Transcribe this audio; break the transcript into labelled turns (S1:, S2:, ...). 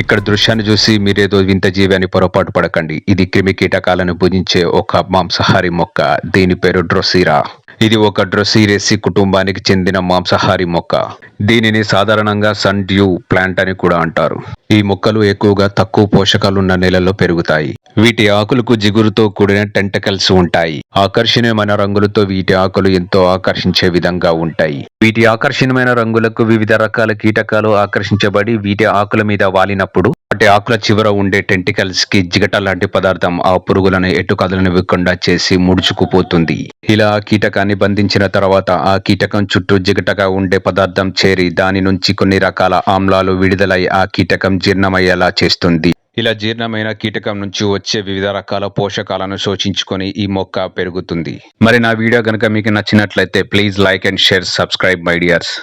S1: ఇక్కడ దృశ్యాన్ని చూసి మీరేదో వింత జీవి అని పొరపాటు పడకండి. ఇది క్రిమి కీటకాలను భుజించే ఒక మాంసాహారి మొక్క. దీని పేరు డ్రోసీరా. ఇది ఒక డ్రోసీరేసి కుటుంబానికి చెందిన మాంసాహారి మొక్క. దీనిని సాధారణంగా సన్ డ్యూ ప్లాంట్ అని కూడా అంటారు. ఈ మొక్కలు ఎక్కువగా తక్కువ పోషకాలున్న నేలల్లో పెరుగుతాయి. వీటి ఆకులకు జిగురుతో కూడిన టెంటకల్స్ ఉంటాయి. ఆకర్షణీయమైన రంగులతో వీటి ఆకులు ఎంతో ఆకర్షించే విధంగా ఉంటాయి. వీటి ఆకర్షణీయమైన రంగులకు వివిధ రకాల కీటకాలు ఆకర్షించబడి వీటి ఆకుల మీద వాలినప్పుడు వాటి ఆకుల చివర ఉండే టెంటికల్స్ కి జిగట లాంటి పదార్థం ఆ పురుగులను ఎటు కదలనివ్వకుండా చేసి ముడుచుకుపోతుంది. ఇలా ఆ కీటకాన్ని బంధించిన తర్వాత ఆ కీటకం చుట్టూ జిగటగా ఉండే పదార్థం చేరి దాని నుంచి కొన్ని రకాల ఆమ్లాలు విడుదలై ఆ కీటకం జీర్ణమయ్యేలా చేస్తుంది. ఇలా జీర్ణమైన కీటకం నుంచి వచ్చే వివిధ రకాల పోషకాలను శోషించుకొని ఈ మొక్క పెరుగుతుంది. మరి నా వీడియో కనుక మీకు నచ్చినట్లయితే please like and share, subscribe my dears.